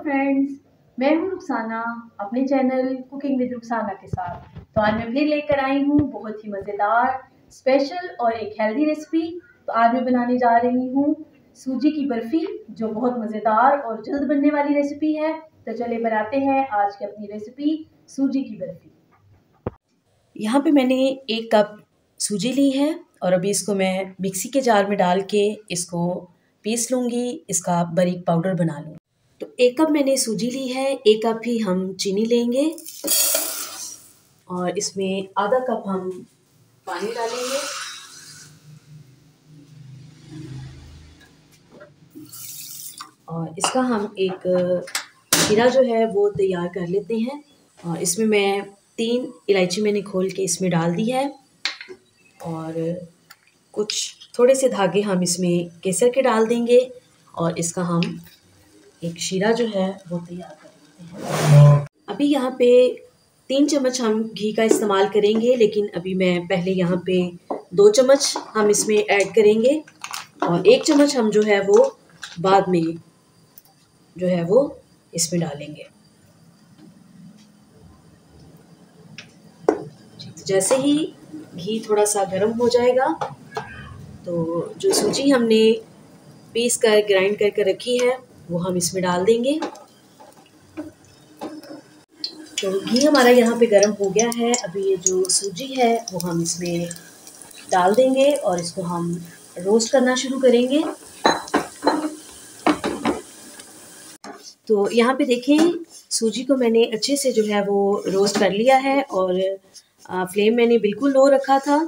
Friends, मैं हूँ रुखसाना अपने चैनल कुकिंग विद रुखसाना के साथ। तो आज मैं फिर लेकर आई हूँ बहुत ही मज़ेदार, स्पेशल और एक हेल्दी रेसिपी। तो आज मैं बनाने जा रही हूँ सूजी की बर्फ़ी, जो बहुत मज़ेदार और जल्द बनने वाली रेसिपी है। तो चलिए बनाते हैं आज की अपनी रेसिपी सूजी की बर्फ़ी। यहाँ पे मैंने 1 कप सूजी ली है और अभी इसको मैं मिक्सी के जार में डाल के इसको पीस लूँगी, इसका बारीक पाउडर बना लूँगी। तो 1 कप मैंने सूजी ली है, 1 कप ही हम चीनी लेंगे और इसमें आधा कप हम पानी डालेंगे। और इसका हम एक शीरा जो है वो तैयार कर लेते हैं। और इसमें मैं 3 इलायची मैंने खोल के इसमें डाल दी है और कुछ थोड़े से धागे हम इसमें केसर के डाल देंगे और इसका हम एक शीरा जो है वो तैयार कर लेते हैं। अभी यहाँ पे 3 चम्मच हम घी का इस्तेमाल करेंगे, लेकिन अभी मैं पहले यहाँ पे 2 चम्मच हम इसमें ऐड करेंगे और 1 चम्मच हम जो है वो बाद में जो है वो इसमें डालेंगे। जैसे ही घी थोड़ा सा गर्म हो जाएगा तो जो सूजी हमने पीस कर ग्राइंड करके रखी है वो हम इसमें डाल देंगे। तो घी हमारा यहाँ पे गर्म हो गया है। अभी ये जो सूजी है वो हम इसमें डाल देंगे और इसको हम रोस्ट करना शुरू करेंगे। तो यहाँ पे देखें, सूजी को मैंने अच्छे से जो है वो रोस्ट कर लिया है और फ्लेम मैंने बिल्कुल लो रखा था।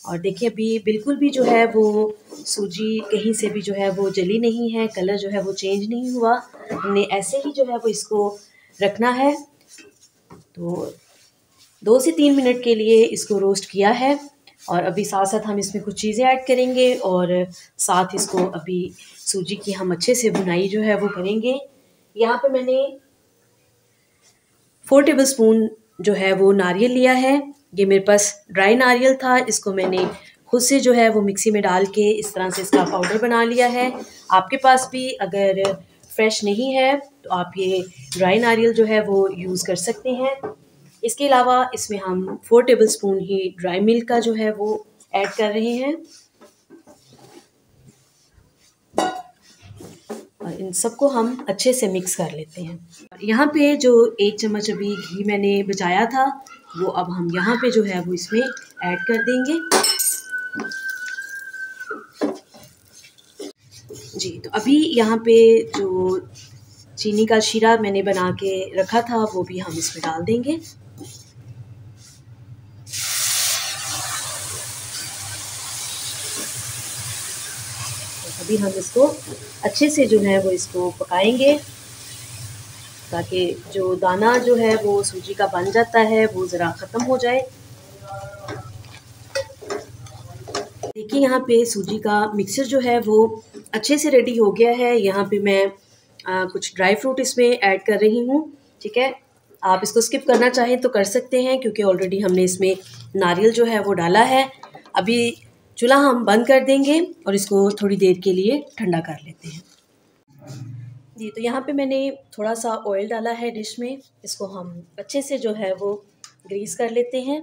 और देखिए अभी बिल्कुल भी जो है वो सूजी कहीं से भी जो है वो जली नहीं है, कलर जो है वो चेंज नहीं हुआ। हमने ऐसे ही जो है वो इसको रखना है। तो 2 से 3 मिनट के लिए इसको रोस्ट किया है और अभी साथ साथ हम इसमें कुछ चीज़ें ऐड करेंगे और साथ इसको अभी सूजी की हम अच्छे से भुनाई जो है वो करेंगे। यहाँ पे मैंने 4 टेबलस्पून जो है वो नारियल लिया है। ये मेरे पास ड्राई नारियल था, इसको मैंने खुद से जो है वो मिक्सी में डाल के इस तरह से इसका पाउडर बना लिया है। आपके पास भी अगर फ्रेश नहीं है तो आप ये ड्राई नारियल जो है वो यूज़ कर सकते हैं। इसके अलावा इसमें हम 4 टेबलस्पून ही ड्राई मिल्क का जो है वो ऐड कर रहे हैं और इन सबको हम अच्छे से मिक्स कर लेते हैं। यहाँ पे जो 1 चम्मच अभी घी मैंने बचाया था वो अब हम यहाँ पे जो है वो इसमें ऐड कर देंगे। जी, तो अभी यहाँ पे जो चीनी का शीरा मैंने बना के रखा था वो भी हम इसमें डाल देंगे। अभी हम इसको अच्छे से जो है वो इसको पकाएंगे ताकि जो दाना जो है वो सूजी का बन जाता है वो ज़रा ख़त्म हो जाए। देखिए यहाँ पे सूजी का मिक्सचर जो है वो अच्छे से रेडी हो गया है। यहाँ पे मैं कुछ ड्राई फ्रूट इसमें ऐड कर रही हूँ, ठीक है। आप इसको स्किप करना चाहें तो कर सकते हैं क्योंकि ऑलरेडी हमने इसमें नारियल जो है वो डाला है। अभी चूल्हा हम बंद कर देंगे और इसको थोड़ी देर के लिए ठंडा कर लेते हैं। जी, तो यहाँ पे मैंने थोड़ा सा ऑयल डाला है डिश में, इसको हम अच्छे से जो है वो ग्रीस कर लेते हैं,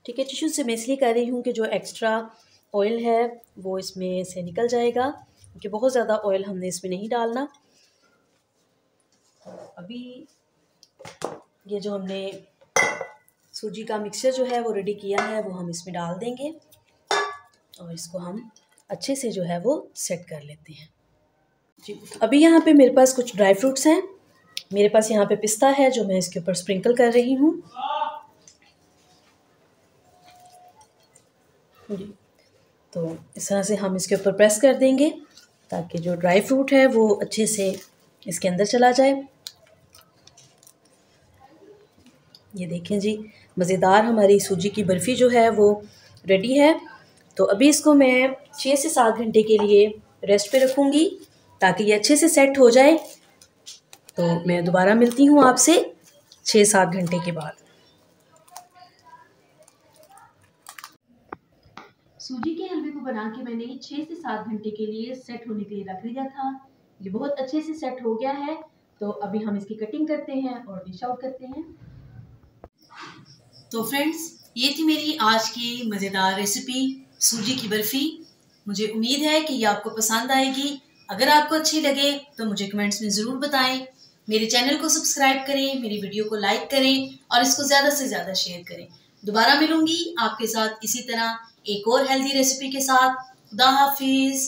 ठीक है। टिश्यू से मैं इसलिए कर रही हूँ कि जो एक्स्ट्रा ऑयल है वो इसमें से निकल जाएगा, क्योंकि बहुत ज़्यादा ऑयल हमने इसमें नहीं डालना। अभी ये जो हमने सूजी का मिक्सचर जो है वो रेडी किया है वो हम इसमें डाल देंगे और इसको हम अच्छे से जो है वो सेट कर लेते हैं। जी, अभी यहाँ पे मेरे पास कुछ ड्राई फ्रूट्स हैं। मेरे पास यहाँ पे पिस्ता है जो मैं इसके ऊपर स्प्रिंकल कर रही हूँ। जी, तो इस तरह से हम इसके ऊपर प्रेस कर देंगे ताकि जो ड्राई फ्रूट है वो अच्छे से इसके अंदर चला जाए। ये देखें जी, मज़ेदार हमारी सूजी की बर्फ़ी जो है वो रेडी है। तो अभी इसको मैं 6 से 7 घंटे के लिए रेस्ट पे रखूँगी ताकि ये अच्छे से सेट हो जाए। तो मैं दोबारा मिलती हूँ आपसे 6-7 घंटे के बाद। सूजी के हलवे को बना के मैंने 6 से 7 घंटे के लिए सेट होने के लिए रख दिया था। ये बहुत अच्छे से सेट हो गया है। तो अभी हम इसकी कटिंग करते हैं और डिश आउट करते हैं। तो फ्रेंड्स, ये थी मेरी आज की मज़ेदार रेसिपी सूजी की बर्फ़ी। मुझे उम्मीद है कि ये आपको पसंद आएगी। अगर आपको अच्छी लगे तो मुझे कमेंट्स में ज़रूर बताएं। मेरे चैनल को सब्सक्राइब करें, मेरी वीडियो को लाइक करें और इसको ज़्यादा से ज़्यादा शेयर करें। दोबारा मिलूंगी आपके साथ इसी तरह एक और हेल्दी रेसिपी के साथ। खुदा हाफिज़।